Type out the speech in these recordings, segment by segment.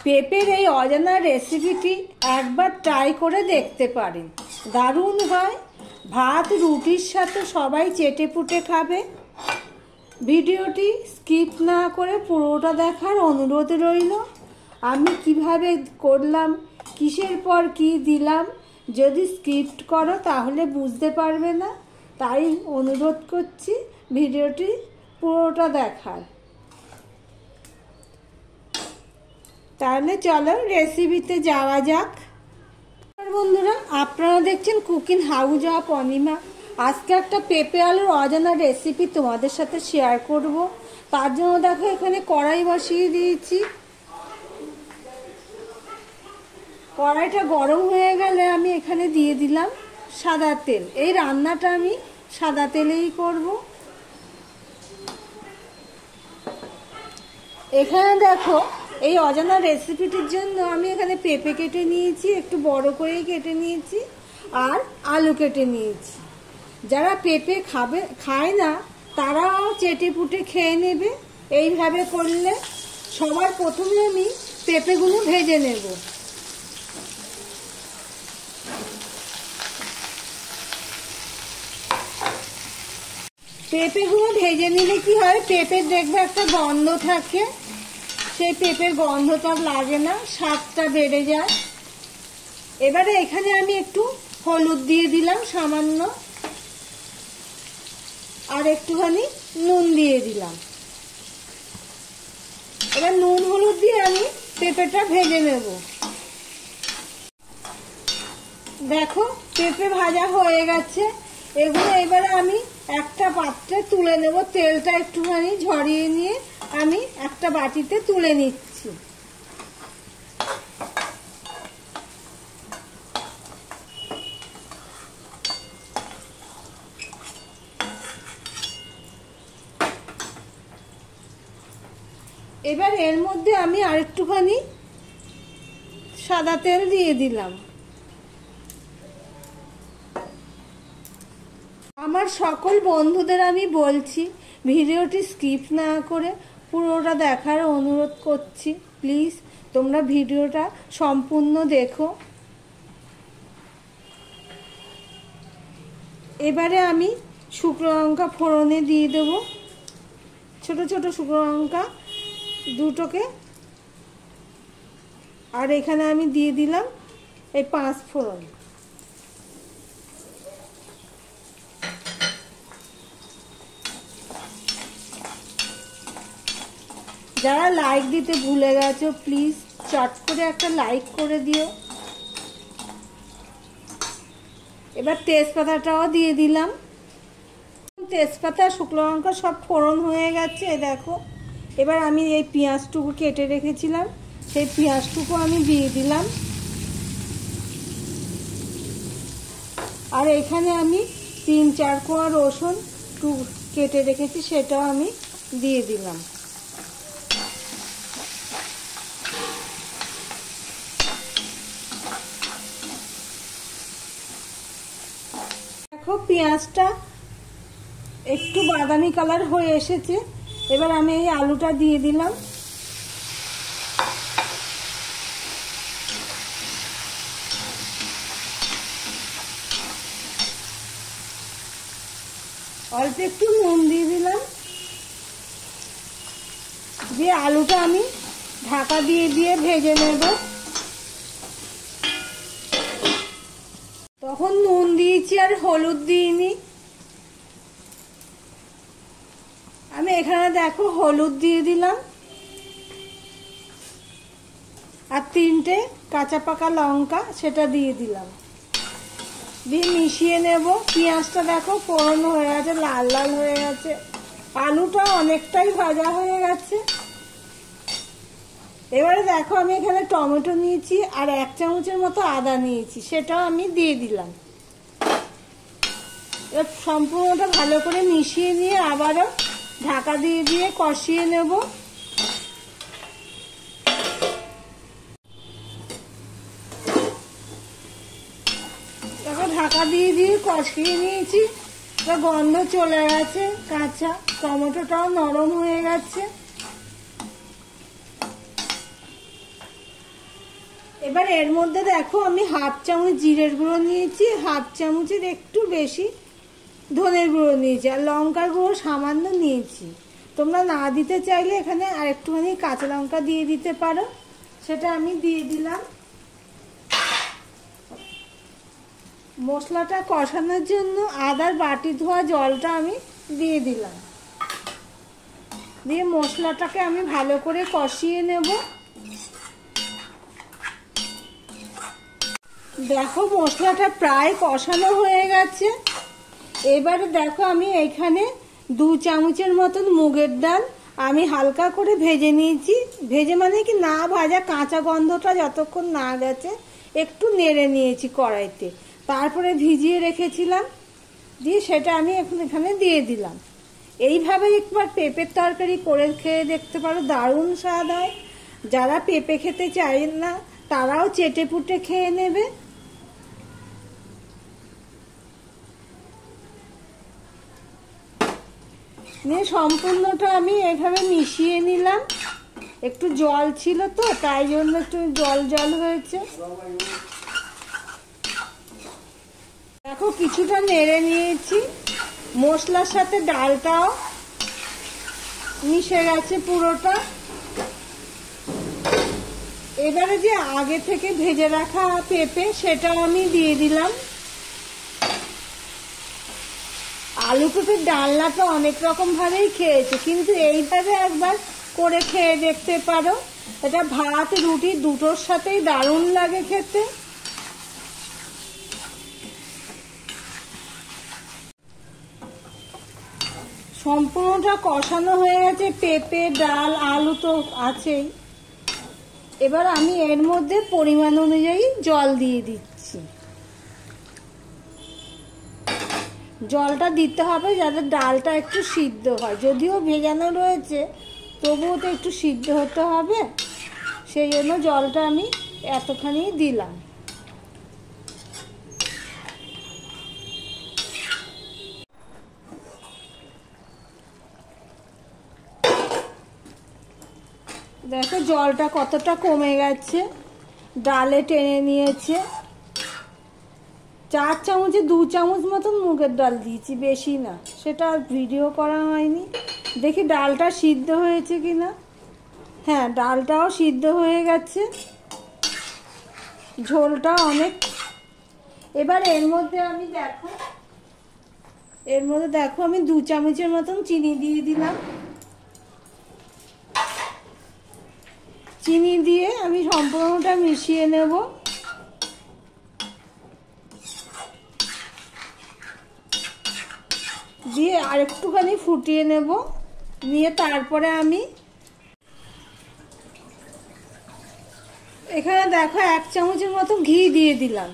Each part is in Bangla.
পেঁপের এই অজানা রেসিপিটি একবার ট্রাই করে দেখতে পারেন, দারুণ হয়। ভাত রুটির সাথে সবাই চেটেপুটে খাবে। ভিডিওটি স্কিপ না করে পুরোটা দেখার অনুরোধ রইল। আমি কিভাবে করলাম, কিসের পর কি দিলাম, যদি স্কিপ করো তাহলে বুঝতে পারবে না। তাই অনুরোধ করছি ভিডিওটি পুরোটা দেখার। তাহলে চলো রেসিপিতে যাওয়া যাক। বন্ধুরা, আপনারা দেখছেন কুকিং হাউস অফ অনিমা। আজকে একটা পেঁপে আলুর অজানা রেসিপি তোমাদের সাথে শেয়ার করব। তার জন্য দেখো এখানে কড়াই বসিয়ে দিয়েছি। কড়াইটা গরম হয়ে গেলে আমি এখানে দিয়ে দিলাম সাদা তেল। এই রান্নাটা আমি সাদা তেলেই করব। এখানে দেখো এই অজানা রেসিপিটির জন্য আমি এখানে পেঁপে কেটে নিয়েছি, একটু বড় করেই কেটে নিয়েছি, আর আলু কেটে নিয়েছি। যারা পেঁপে খায় না তারাও চেটেপুটে খেয়ে নেবে এইভাবে করলে। সবার প্রথমে আমি পেঁপেগুলো ভেজে নেব। পেঁপেগুলো ভেজে নিলে কি হয়, পেঁপের দেখবে একটা গন্ধ থাকে, সেই পেঁপের গন্ধটা লাগে না, স্বাদটা বেড়ে যায়। এবারে এখানে আমি একটু হলুদ দিয়ে দিলাম সামান্য, আর একটুখানি নুন দিয়ে দিলাম। এবার নুন হলুদ দিয়ে আমি পেঁপেটা ভেজে নেব। দেখো পেঁপে ভাজা হয়ে গেছে। এগুলো এবারে আমি একটা পাত্রে তুলে নেব। তেলটা একটুখানি ঝরিয়ে নিয়ে আমি একটা বাটিতে তুলে নিচ্ছি। এবার এর মধ্যে আমি আরেকটুখানি সাদা তেল দিয়ে দিলাম। আমার সকল বন্ধুদের আমি বলছি ভিডিওটি স্কিপ না করে পুরোটা দেখার অনুরোধ করছি। প্লিজ তোমরা ভিডিওটা সম্পূর্ণ দেখো। এবারে আমি শুকনো লঙ্কা ফোড়নে দিয়ে দেবো, ছোট ছোট শুকনো লঙ্কা দুটোকে। আর এখানে আমি দিয়ে দিলাম এই 5 ফোড়ন। যারা লাইক দিতে ভুলে গেছো প্লিজ চট করে একটা লাইক করে দিও। এবার তেজপাতাটাও দিয়ে দিলাম। তেজপাতা শুকনো লঙ্কা সব ফোড়ন হয়ে গেছে দেখো। এবার আমি এই পেঁয়াজটুকু কেটে রেখেছিলাম, সেই পেঁয়াজটুকু আমি দিয়ে দিলাম। আর এখানে আমি 3-4 কোয়া রসুন কেটে রেখেছি, সেটাও আমি দিয়ে দিলাম। দেখো পেঁয়াজটা একটু বাদামি কালার হয়ে এসেছে। এবার আমি এই আলুটা দিয়ে দিলাম। অল্প একটু নুন দিয়ে দিলাম, দিয়ে আলুটা আমি ঢাকা দিয়ে দিয়ে ভেজে নেব। তখন নুন দিয়েছি আর হলুদ দিইনি। আমি এখানে দেখো হলুদ দিয়ে দিলাম, আর 3টে কাঁচা পাকা লঙ্কা সেটা দিয়ে দিলাম, দিয়ে মিশিয়ে নেব। পেঁয়াজটা দেখো ফোড়ন হয়ে গেছে, লাল লাল হয়ে গেছে। আলুটা অনেকটাই ভাজা হয়ে গেছে। এবারে দেখো আমি এখানে টমেটো নিয়েছি আর 1 চামচের মতো আদা নিয়েছি, সেটাও আমি দিয়ে দিলাম। এবার সম্পূর্ণটা ভালো করে মিশিয়ে নিয়ে আবারও ঢাকা দিয়ে দিয়ে কষিয়ে নেব। দেখো ঢাকা দিয়ে দিয়ে কষিয়ে নিয়েছি, গন্ধ চলে গেছে, কাঁচা টমেটোটাও নরম হয়ে গেছে। এবার এর মধ্যে দেখো আমি হাফ চামচ জিরের গুঁড়ো নিয়েছি, হাফ চামচের একটু বেশি ধনের গুঁড়ো নিয়েছি, আর লঙ্কার গুঁড়ো সামান্য নিয়েছি। তোমরা না দিতে চাইলে এখানে আর একটুখানি কাঁচা লঙ্কা দিয়ে দিতে পারো, সেটা আমি দিয়ে দিলাম। মশলাটা কষানোর জন্য আদার বাটি ধোয়া জলটা আমি দিয়ে দিলাম, দিয়ে মশলাটাকে আমি ভালো করে কষিয়ে নেব। দেখো মশলাটা প্রায় কষানো হয়ে গেছে। এবারে দেখো আমি এখানে 2 চামচের মতন মুগের ডাল আমি হালকা করে ভেজে নিয়েছি। ভেজে মানে কি, না ভাজা, কাঁচা গন্ধটা যতক্ষণ না গেছে একটু নেড়ে নিয়েছি কড়াইতে, তারপরে ভিজিয়ে রেখেছিলাম, দিয়ে সেটা আমি এখন এখানে দিয়ে দিলাম। এইভাবে একবার পেঁপের তরকারি করে খেয়ে দেখতে পারো, দারুণ স্বাদ হয়। যারা পেঁপে খেতে চায় না তারাও চেটে পুটে খেয়ে নেবে। নিয়ে সম্পূর্ণটা আমি এভাবে মিশিয়ে নিলাম। একটু জল ছিল তো, তাই জন্য একটু জল জল হয়েছে। দেখো কিছুটা নেড়ে নিয়েছি, মশলার সাথে ডালটাও মিশে গেছে পুরোটা। এবারে যে আগে থেকে ভেজে রাখা পেঁপে সেটাও আমি দিয়ে দিলাম। আলু পেঁপের ডালনাটা অনেক রকম ভাবেই খেয়েছে, কিন্তু এইভাবে একবার করে খেয়ে দেখতে পারো। এটা ভাত রুটি দুটোর সাথেই দারুণ লাগে খেতে। সম্পূর্ণটা কষানো হয়ে গেছে, পেঁপে ডাল আলু তো আছেই। এবার আমি এর মধ্যে পরিমাণ অনুযায়ী জল দিয়ে দিচ্ছি। জলটা দিতে হবে যাতে ডালটা একটু সিদ্ধ হয়, যদিও ভেজানো রয়েছে তবুও তো একটু সিদ্ধ হতে হবে, সেই জন্য জলটা আমি এতখানি দিলাম। দেখো জলটা কতটা কমে গেছে, ডালে টেনে নিয়েছে। 4 চামচে 2 চামচ মতন মুগের ডাল দিয়েছি, বেশি না, সেটা ভিডিও করা হয়নি। দেখি ডালটা সিদ্ধ হয়েছে কিনা। হ্যাঁ, ডালটাও সিদ্ধ হয়ে গেছে, ঝোলটা অনেক। এবার এর মধ্যে দেখো আমি 2 চামচের মতন চিনি দিয়ে দিলাম। চিনি দিয়ে আমি সম্পূর্ণটা মিশিয়ে নেব। দিয়ে আর একটুখানি ফুটিয়ে নেব, নিয়ে তারপরে আমি এখানে দেখো 1 চামচের মতো ঘি দিয়ে দিলাম,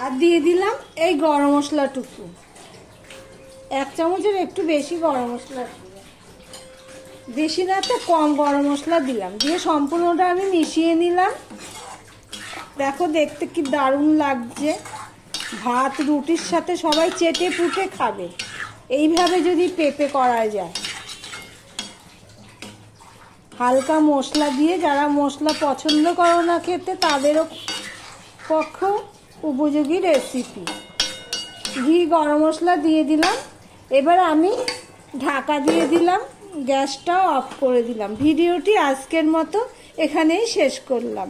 আর দিয়ে দিলাম এই গরম মশলাটুকু। 1 চামচের একটু বেশি গরম মশলা, বেশি না তো কম গরম মশলা দিলাম। দিয়ে সম্পূর্ণটা আমি মিশিয়ে নিলাম। দেখো দেখতে কি দারুণ লাগছে, ভাত রুটির সাথে সবাই চেটে পুটে খাবে এইভাবে যদি পেঁপে করা যায়। হালকা মশলা দিয়ে, যারা মশলা পছন্দ করো না খেতে তাদেরও পক্ষে উপযোগী রেসিপি। ঘি গরম মশলা দিয়ে দিলাম। এবার আমি ঢাকা দিয়ে দিলাম, গ্যাসটাও অফ করে দিলাম। ভিডিওটি আজকের মতো এখানেই শেষ করলাম।